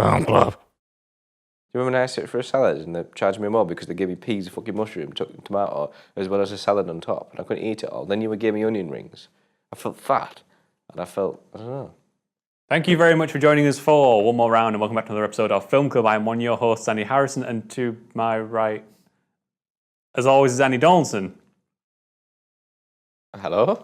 Do you remember when I asked it for a salad and they charged me more because they gave me peas, fucking mushroom, tomato, as well as a salad on top, and I couldn't eat it all. Then you gave me onion rings. I felt fat, and I don't know. Thank you very much for joining us for one more round, and welcome back to another episode of Film Club. I'm one of your hosts, Andy Harrison, and to my right, as always, is Andy Donaldson. Hello?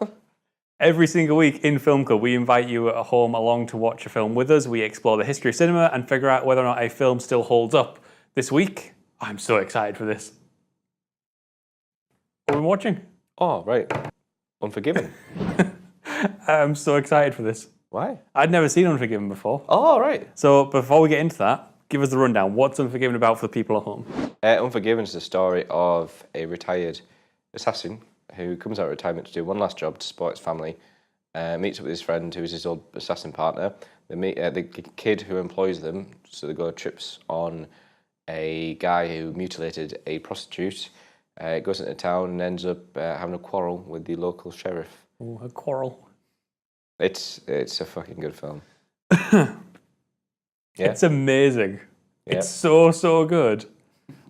Every single week in Film Club, we invite you at home along to watch a film with us. We explore the history of cinema and figure out whether or not a film still holds up. This week, I'm so excited for this. What are we watching? Oh, right. Unforgiven. I'm so excited for this. Why? I'd never seen Unforgiven before. Oh, right. So before we get into that, give us the rundown. What's Unforgiven about for the people at home? Unforgiven is the story of a retired assassin who comes out of retirement to do one last job to support his family, meets up with his friend who is his old assassin partner. They meet the kid who employs them, so they go trips on a guy who mutilated a prostitute, goes into town and ends up having a quarrel with the local sheriff. Oh, a quarrel. It's a fucking good film. Yeah. It's amazing. Yeah. It's so good.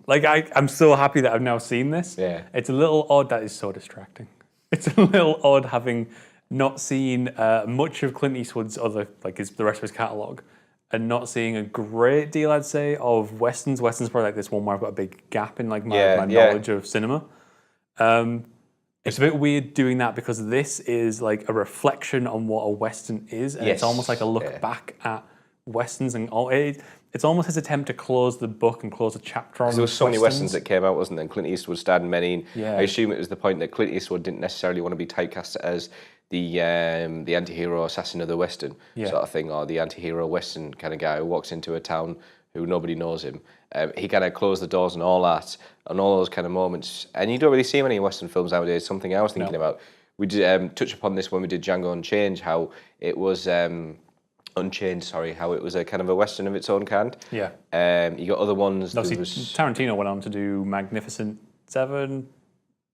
Like, I'm so happy that I've now seen this. Yeah. It's a little odd. That is so distracting. It's a little odd having not seen much of Clint Eastwood's other, like the rest of his catalogue, and not seeing a great deal, I'd say, of Westerns. Westerns probably like this one where I've got a big gap in like my knowledge of cinema. It's a bit weird doing that because this is like a reflection on what a Western is, and it's almost like a look back at Westerns, and it's almost his attempt to close the book and close a chapter on. There was so many Westerns that came out, wasn't there? And Clint Eastwood starred in many. Yeah. I assume it was the point that Clint Eastwood didn't necessarily want to be typecast as the anti-hero assassin of the Western sort of thing, or the anti-hero Western kind of guy who walks into a town who nobody knows him. He kind of closed the doors on all that, and all those kind of moments. And you don't really see many Western films nowadays. Something I was thinking about. We did touch upon this when we did Django Unchained, how it was... how it was a kind of a Western of its own kind. Yeah. You got other ones. Tarantino went on to do Magnificent Seven,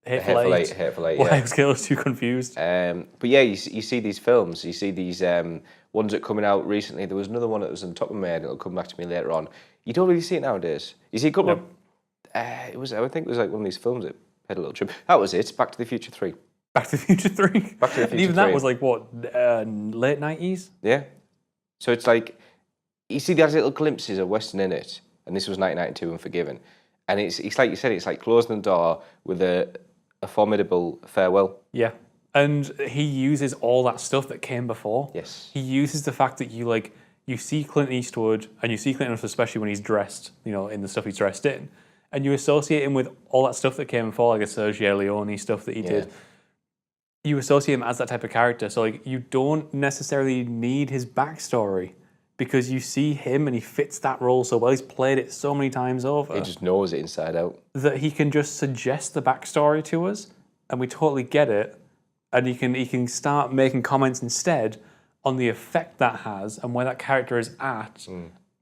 Hateful Eight. Hateful Eight. Why I was getting too confused. But yeah, you see these films. You see these ones that are coming out recently. There was another one that was on top of my head. It'll come back to me later on. You don't really see it nowadays. You see a couple of. I think it was like one of these films that had a little trip. That was it. Back to the Future 3. Back to the Future 3. Back to the Future 3. Even that was like what, late 90s? Yeah. So it's like, you see these little glimpses of Western in it, and this was 1992 Unforgiven, and it's like you said, it's like closing the door with a formidable farewell. Yeah, and he uses all that stuff that came before. Yes. He uses the fact that you see Clint Eastwood, and you see Clint Eastwood especially when he's dressed, in the stuff he's dressed in, and you associate him with all that stuff that came before, like the Sergio Leone stuff that he did. You associate him as that type of character, so like you don't necessarily need his backstory because you see him and he fits that role so well. He's played it so many times over. He just knows it inside out. That he can just suggest the backstory to us, and we totally get it. And he can start making comments instead on the effect that has and where that character is at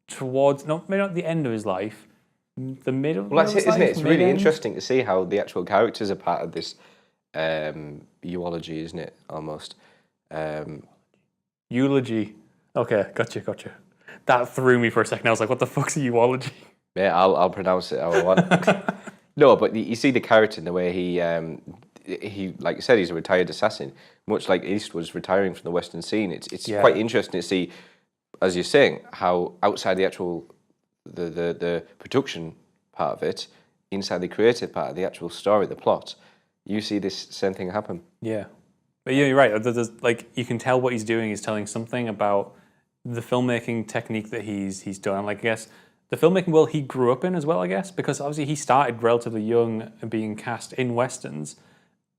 towards maybe not the end of his life, the middle. Well, that's it, isn't it? It's really interesting to see how the actual characters are part of this. Eulogy, isn't it? Almost. Eulogy. Okay, gotcha. That threw me for a second. I was like, what the fuck's a eulogy? Yeah, I'll pronounce it how I want. No, but you see the character in the way he, like you said, he's a retired assassin, much like Eastwood's retiring from the Western scene. It's quite interesting to see, as you're saying, how outside the actual, the production part of it, inside the creative part of the actual story, the plot, you see this same thing happen. Yeah. But yeah, you're right. There's, like, you can tell what he's doing is telling something about the filmmaking technique that he's done. And like, I guess the filmmaking world he grew up in as well, I guess, because obviously he started relatively young and being cast in Westerns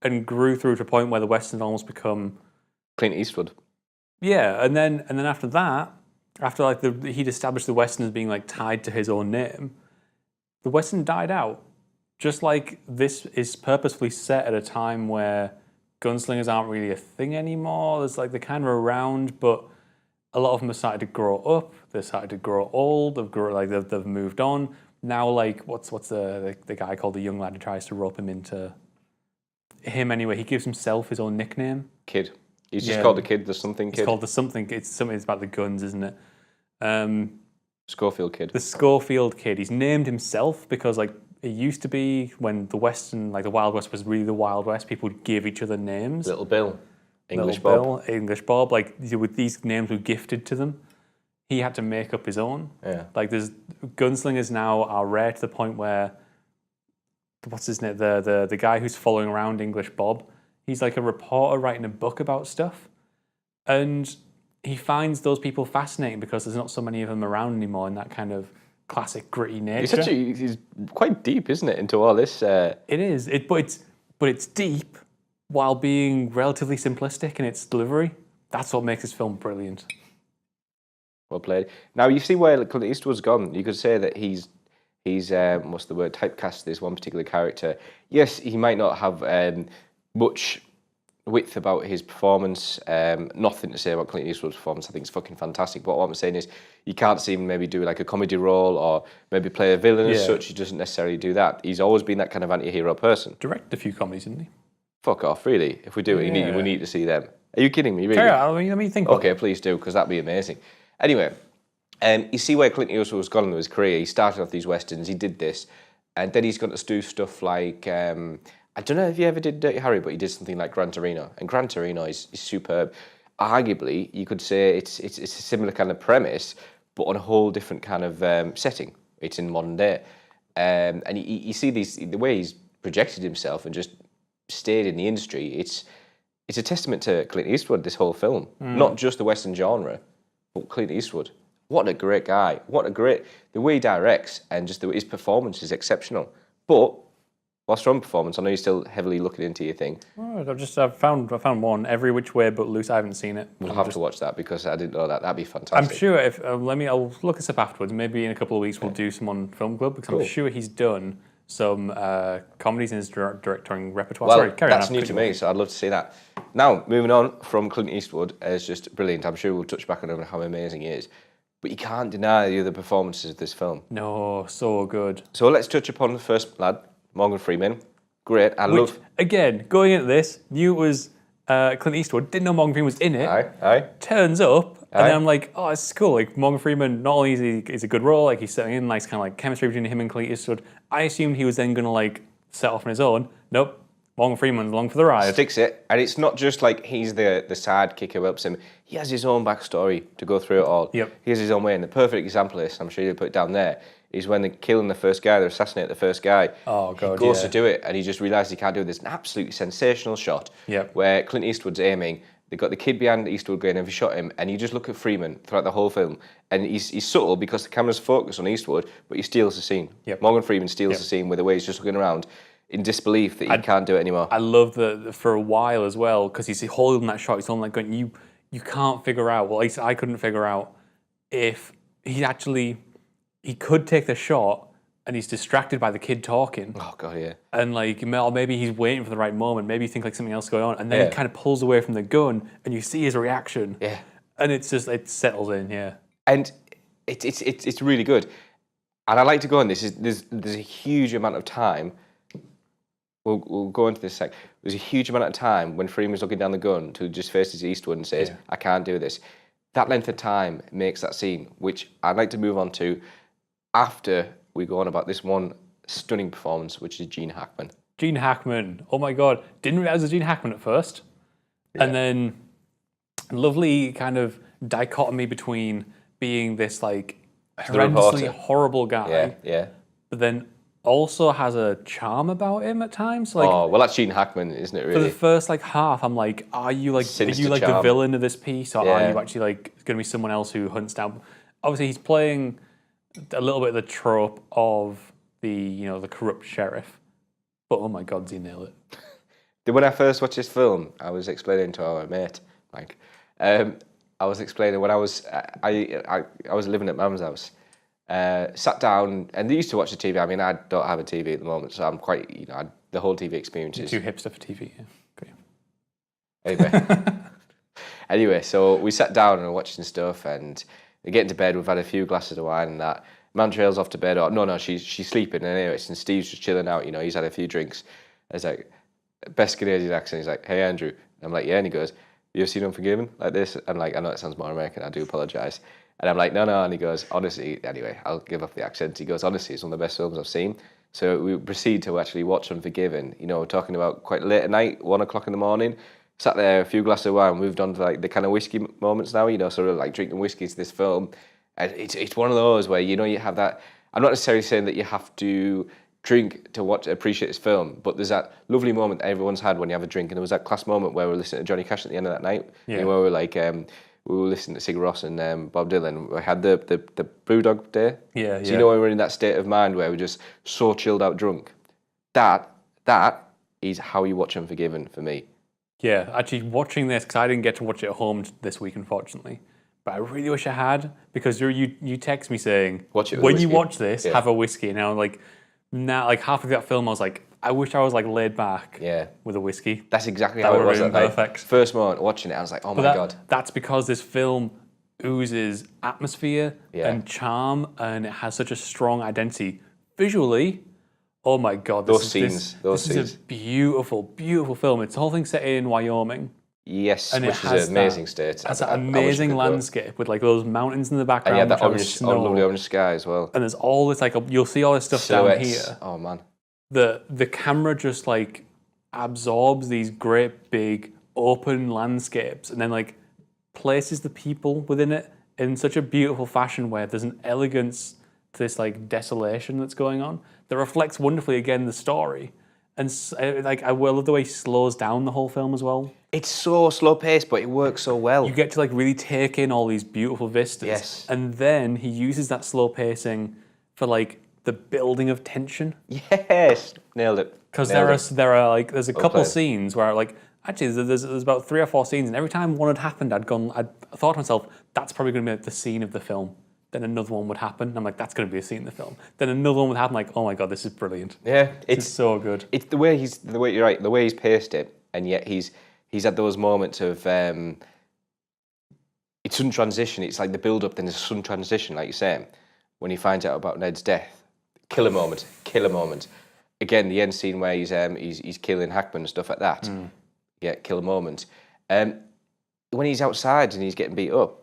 and grew through to a point where the Westerns almost become... Clint Eastwood. Yeah, and then after that, after like he'd established the Western as being like tied to his own name, the Western died out. Just like this is purposefully set at a time where gunslingers aren't really a thing anymore. There's like they're kind of around, but a lot of them have started to grow up. They're started to grow old. They've moved on. Now, like what's the guy called the young lad who tries to rope him into him anyway? He gives himself his own nickname. Kid. He's just called the Kid. The something Kid. It's called the something. It's about the guns, isn't it? Schofield kid. The Schofield kid. He's named himself because like it used to be when the Western, like the Wild West was really the Wild West, people would give each other names. Little Bill. English Little Bob. Bill, English Bob. Like with these names were gifted to them. He had to make up his own. Yeah. Like there's gunslingers now are rare to the point where what's his name? The guy who's following around English Bob. He's like a reporter writing a book about stuff. And he finds those people fascinating because there's not so many of them around anymore in that kind of classic gritty nature. He's quite deep, isn't it, into all this? It is. But it's deep while being relatively simplistic in its delivery. That's what makes this film brilliant. Well played. Now you see where Clint Eastwood's gone. You could say that he's what's the word, typecast this one particular character. Yes, he might not have much width about his performance. Nothing to say about Clint Eastwood's performance. I think it's fucking fantastic. But what I'm saying is, you can't see him maybe do like a comedy role or maybe play a villain as such. He doesn't necessarily do that. He's always been that kind of anti-hero person. Directed a few comedies, didn't he? Fuck off, really. If we do it, we need to see them. Are you kidding me? Really? Yeah, let me think. Okay, please do, because that'd be amazing. Anyway, you see where Clint Eastwood was gone in his career. He started off these westerns. He did this, and then he's gone to do stuff like I don't know if you ever did Dirty Harry, but he did something like Gran Torino, and Gran Torino is superb. Arguably, you could say it's a similar kind of premise, but on a whole different kind of setting. It's in modern day, and you see the way he's projected himself and just stayed in the industry. It's a testament to Clint Eastwood, this whole film. Not just the Western genre, but Clint Eastwood. What a great guy. The way he directs and just his performance is exceptional. But, whilst on performance, I know you're still heavily looking into your thing. Oh, I've found one, Every Which Way But Loose. I haven't seen it. We'll have to watch that because I didn't know that. That'd be fantastic. I'm sure if, I'll look this up afterwards. Maybe in a couple of weeks we'll do some on Film Club because I'm sure he's done some comedies in his directing repertoire. Well, Sorry, carry on. that's new to me, so I'd love to see that. Now, moving on from Clint Eastwood, is just brilliant. I'm sure we'll touch back on how amazing he is. But you can't deny the other performances of this film. No, so good. So let's touch upon the first lad, Morgan Freeman. Great. Again, going into this, knew it was Clint Eastwood, didn't know Morgan Freeman was in it. Aye. Turns up, and then I'm like, oh, it's cool. Like, Morgan Freeman, not only is a good role, like, he's setting in nice kind of like chemistry between him and Clint Eastwood. I assumed he was then going to like set off on his own. Nope. Morgan Freeman's along for the ride. Sticks it. And it's not just like he's the sidekick who helps him. He has his own backstory to go through it all. Yep. He has his own way. And the perfect example of this, I'm sure you'll put it down there, is when they're killing the first guy, they assassinate the first guy. Oh, God, he goes to do it, and he just realises he can't do it. There's an absolutely sensational shot where Clint Eastwood's aiming. They've got the kid behind Eastwood going, have you shot him? And you just look at Freeman throughout the whole film, and he's subtle because the camera's focused on Eastwood, but he steals the scene. Yep. Morgan Freeman steals the scene with the way he's just looking around in disbelief that he can't do it anymore. I love that for a while as well, because he's holding that shot, he's on like going, you can't figure out, well, at least I couldn't figure out if he could take the shot and he's distracted by the kid talking. Oh, God, yeah. And like, or maybe he's waiting for the right moment, maybe you think like something else is going on, and then he kind of pulls away from the gun and you see his reaction. Yeah. And it settles in, And it's really good. And I like to go on this, there's a huge amount of time. We'll go into this sec. There's a huge amount of time when Freeman's looking down the gun to just faces Eastwood and says, I can't do this. That length of time makes that scene, which I'd like to move on to after we go on about this one stunning performance, which is Gene Hackman. Gene Hackman, oh my God. Didn't realize it was Gene Hackman at first. Yeah. And then lovely kind of dichotomy between being this like horrendously horrible guy. Yeah. But then also has a charm about him at times. Like, oh, well, that's Gene Hackman, isn't it, really? For the first like half, I'm like, are you like the villain of this piece, or are you actually like going to be someone else who hunts down? Obviously, he's playing a little bit of the trope of the corrupt sheriff. But oh my God, does he nail it? When I first watched this film, I was explaining to our mate, Mike. I was explaining when I was living at Mum's house. Sat down, and they used to watch the TV. I mean, I don't have a TV at the moment, so I'm quite, the whole TV experience is... Too hipster for TV, yeah. Okay. Anyway, so we sat down and were watching stuff, and we're getting to bed. We've had a few glasses of wine and that. Mantrail's off to bed. Or, no, she's sleeping. And anyway, and Steve's just chilling out. He's had a few drinks. I was like, best Canadian accent. He's like, hey, Andrew. I'm like, yeah. And he goes, you ever seen Unforgiven? Like this? I'm like, I know it sounds more American. I do apologise. And I'm like, no. And he goes, honestly, anyway, I'll give up the accent. He goes, honestly, it's one of the best films I've seen. So we proceed to actually watch Unforgiven. You know, we're talking about quite late at night, 1 o'clock in the morning. Sat there, a few glasses of wine, moved on to like the kind of whiskey moments now, you know, sort of like drinking whiskey to this film. And it's one of those where, you know, you have that. I'm not necessarily saying that you have to drink to appreciate this film, but there's that lovely moment everyone's had when you have a drink. And there was that class moment where we're listening to Johnny Cash at the end of that night. Yeah. You know, where we're like, we were listening to Sigur Rós and Bob Dylan. We had the Brewdog day. Yeah, So you know when we're in that state of mind where we're just so chilled out drunk. That is how you watch Unforgiven for me. Yeah, actually watching this, because I didn't get to watch it at home this week, unfortunately. But I really wish I had, because you text me saying, watch it with when a you whiskey. watch this, have a whiskey. And I was like, now, like half of that film, I was like, I wish I was like laid back with a whiskey. That's exactly That how it would've was been that night. perfect. First moment watching it, I was like, oh my God. That's because this film oozes atmosphere and charm, and it has such a strong identity. Visually, oh my God. This is a beautiful, beautiful film. It's the whole thing set in Wyoming. Yes, And which is an amazing state. It has that amazing landscape with like those mountains in the background. And you have that snow. lovely orange sky as well. And there's all this like, you'll see all this stuff Silhouettes. down here. Oh man. The camera just like absorbs these great big open landscapes and then like places the people within it in such a beautiful fashion where there's an elegance to this like desolation that's going on that reflects wonderfully again the story. And like I love the way he slows down the whole film as well. It's so slow paced, but it works so well. You get to like really take in all these beautiful vistas. Yes. And then he uses that slow pacing for like the building of tension. Yes, nailed it. Because there's a couple scenes where like actually there's about 3 or 4 scenes, and every time one had happened, I'd thought to myself, that's probably going to be the scene of the film. Then another one would happen, and I'm like, that's going to be a scene in the film. Then another one would happen, like, oh my God, this is brilliant. Yeah, it's so good. It's the way you're right, the way he's paced it, and yet he's had those moments of it's sudden transition. It's like the build up, then there's a sudden transition, like you're saying, when he finds out about Ned's death. Killer moment. Again, the end scene where he's killing Hackman and stuff like that. Yeah, killer moment. When he's outside and he's getting beat up,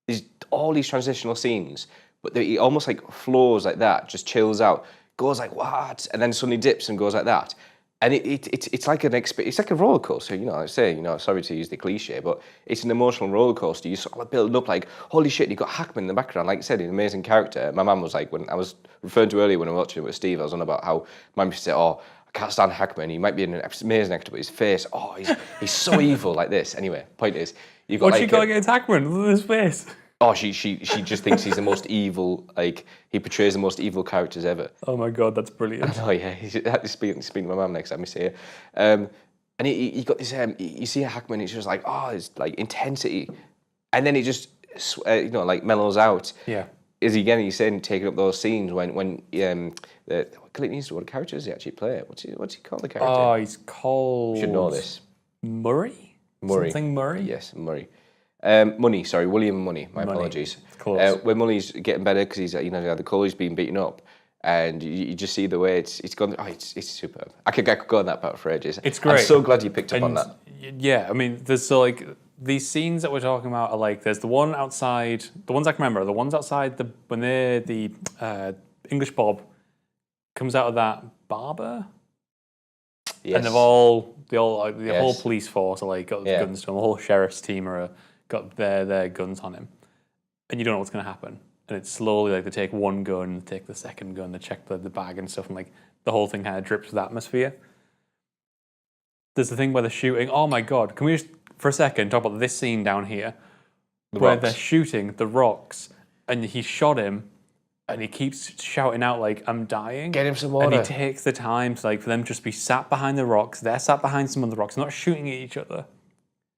there's all these transitional scenes, but he almost like flows like that, just chills out, goes like what, and then suddenly dips and goes like that. And it's like it's like a roller coaster, you know. I say, you know, sorry to use the cliche, but it's an emotional roller coaster. You sort of build up like, holy shit, you got Hackman in the background. Like I said, he's an amazing character. My mum was like, when I was referring to earlier when I was watching it with Steve, I was on about how mum used to say, oh, I can't stand Hackman. He might be an amazing actor, but his face, oh, he's so evil like this. Anyway, point is, you've got What's she got against Hackman? Look at his face. Oh, she just thinks he's the most evil, like, he portrays the most evil characters ever. Oh my God, that's brilliant. Oh yeah, he's speaking to my mum next time we see her. And he got this, you see a Hackman, it's just like, oh, it's like intensity. And then it just, you know, like mellows out. Yeah. Is he again, he's saying, taking up those scenes when Clint Eastwood, what character does he actually play? What's he called, the character? Oh, he's called... You should know this. Murray? Something Murray? Yes, Murray. William Money. My apologies. Close. When Money's getting better because he's, you know, the collie's being beaten up, and you just see the way it's gone. Oh, it's superb. I could go on that part for ages. It's great. I'm so glad you picked up on that. Yeah, I mean, there's so like these scenes that we're talking about are like there's the one outside. The ones I can remember are the ones outside when the English Bob comes out of that barber. Yes. And the whole police force are like got guns to him. The whole sheriff's team got their guns on him, and you don't know what's going to happen. And it's slowly like they take one gun, they take the second gun, they check the bag and stuff, and like the whole thing kind of drips with atmosphere. There's the thing where they're shooting. Oh my God! Can we just for a second talk about this scene down here, where they're shooting the rocks, and he shot him. And he keeps shouting out like, "I'm dying." Get him some water. And he takes the time to like for them to just be sat behind the rocks. They're sat behind some of the rocks, not shooting at each other.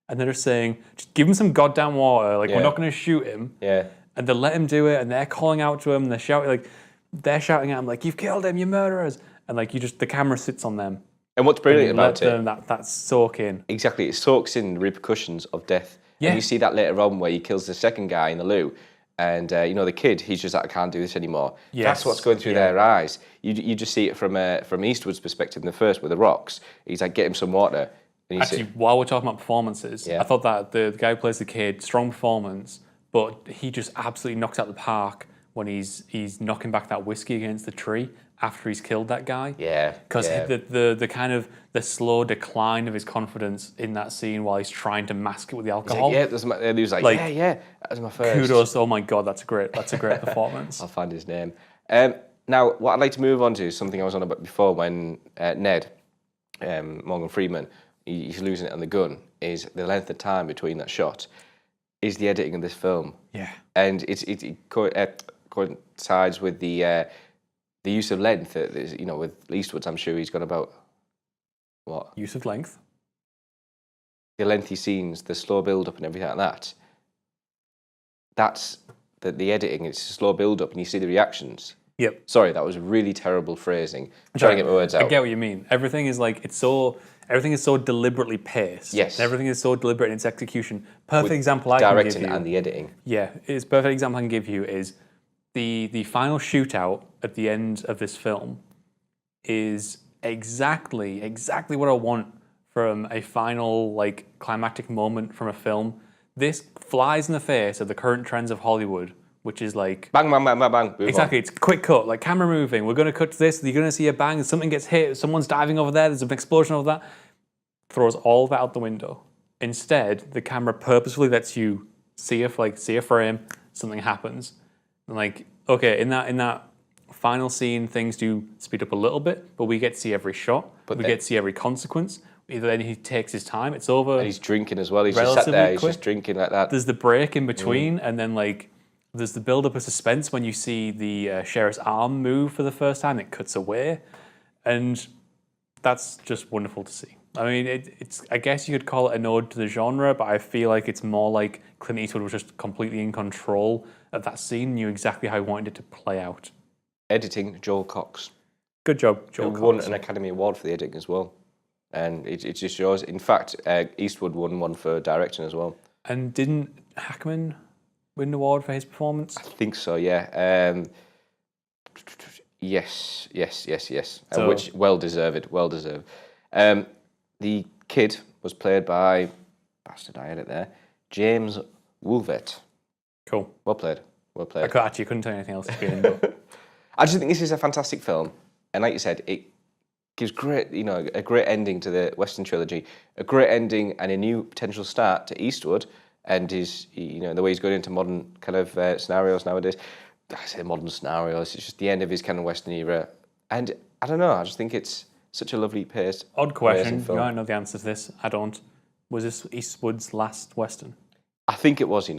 And they're just saying, "Just give him some goddamn water. Like we're not going to shoot him." Yeah. And they let him do it, and they're calling out to him. And they're shouting at him like, "You've killed him, you murderers!" And like the camera sits on them. And what's brilliant about it? That soak in. Exactly, it soaks in the repercussions of death. Yeah. And you see that later on where he kills the second guy in the loo. And, you know, the kid, he's just like, I can't do this anymore. Yes. That's what's going through their eyes. You just see it from Eastwood's perspective in the first with the rocks. He's like, get him some water. And Actually, while we're talking about performances, I thought that the guy who plays the kid, strong performance, but he just absolutely knocks out the park when he's knocking back that whiskey against the tree after he's killed that guy. Yeah. Because yeah. the kind of the slow decline of his confidence in that scene while he's trying to mask it with the alcohol. Yeah, and he was like, yeah, that was my first. Kudos! Oh my god, that's a great performance. I'll find his name. Now, what I'd like to move on to is something I was on about before when Ned, Morgan Freeman, he's losing it on the gun, is the length of time between that shot, is the editing of this film. Yeah. And it coincides with the use of length. With Eastwood, I'm sure he's got about, what? Use of length. The lengthy scenes, the slow build-up and everything like that. That's the editing, it's a slow build-up and you see the reactions. Yep. Sorry, that was really terrible phrasing. I'm trying to get my words out. I get what you mean. Everything is so deliberately paced. Yes. Everything is so deliberate in its execution. Perfect example I can give you. Directing and the editing. Yeah, it's perfect example I can give you is the final shootout at the end of this film is exactly what I want from a final climactic moment from a film. This flies in the face of the current trends of Hollywood, which is like bang, bang, bang, bang, bang. Exactly, it's quick cut, like camera moving. We're going to cut to this. You're going to see a bang. Something gets hit. Someone's diving over there. There's an explosion over that. Throws all that out the window. Instead, the camera purposefully lets you see a frame. Something happens, and okay, in that final scene, things do speed up a little bit, but we get to see every shot. But we get to see every consequence. Either then he takes his time. It's over. And he's drinking as well. He's just sat there. He's just drinking like that. There's the break in between, and then there's the build-up of suspense when you see the sheriff's arm move for the first time. It cuts away, and that's just wonderful to see. I mean, it's. I guess you could call it an ode to the genre, but I feel like it's more like Clint Eastwood was just completely in control of that scene, knew exactly how he wanted it to play out. Editing, Joel Cox. Good job, Joel Cox. Won an Academy Award for the editing as well. And it just shows. In fact, Eastwood won one for directing as well. And didn't Hackman win an award for his performance? I think so, yeah. Yes. So, which well deserved. The kid was played by, bastard, I had it there, James Woolvett. Cool. Well played. I couldn't tell you anything else to be in, but I just think this is a fantastic film, and like you said, it gives a great ending to the Western trilogy, a great ending and a new potential start to Eastwood and his, the way he's going into modern kind of scenarios nowadays. I say modern scenarios, it's just the end of his kind of Western era. And I don't know, I just think it's such a lovely pace. Odd question, you might know the answer to this, I don't. Was this Eastwood's last Western? I think it was,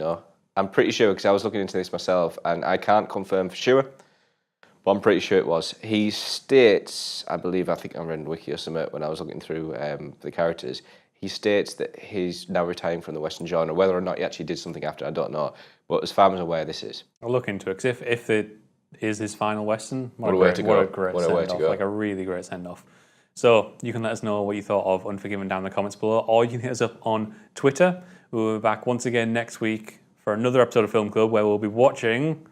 I'm pretty sure because I was looking into this myself and I can't confirm for sure. But I'm pretty sure it was. He states, I think I read in Wiki or something when I was looking through the characters, he states that he's now retiring from the Western genre. Whether or not he actually did something after, I don't know. But as far as I'm aware, this is. I'll look into it, because if it is his final Western, what a great send-off, like a really great send-off. So you can let us know what you thought of Unforgiven down in the comments below, or you can hit us up on Twitter. We'll be back once again next week for another episode of Film Club where we'll be watching...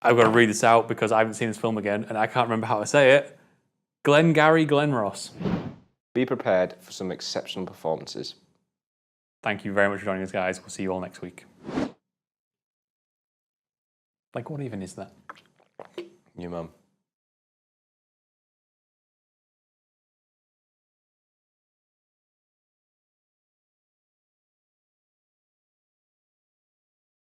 I've got to read this out because I haven't seen this film again and I can't remember how to say it. Glengarry Glen Ross. Be prepared for some exceptional performances. Thank you very much for joining us, guys. We'll see you all next week. What even is that? Your mum.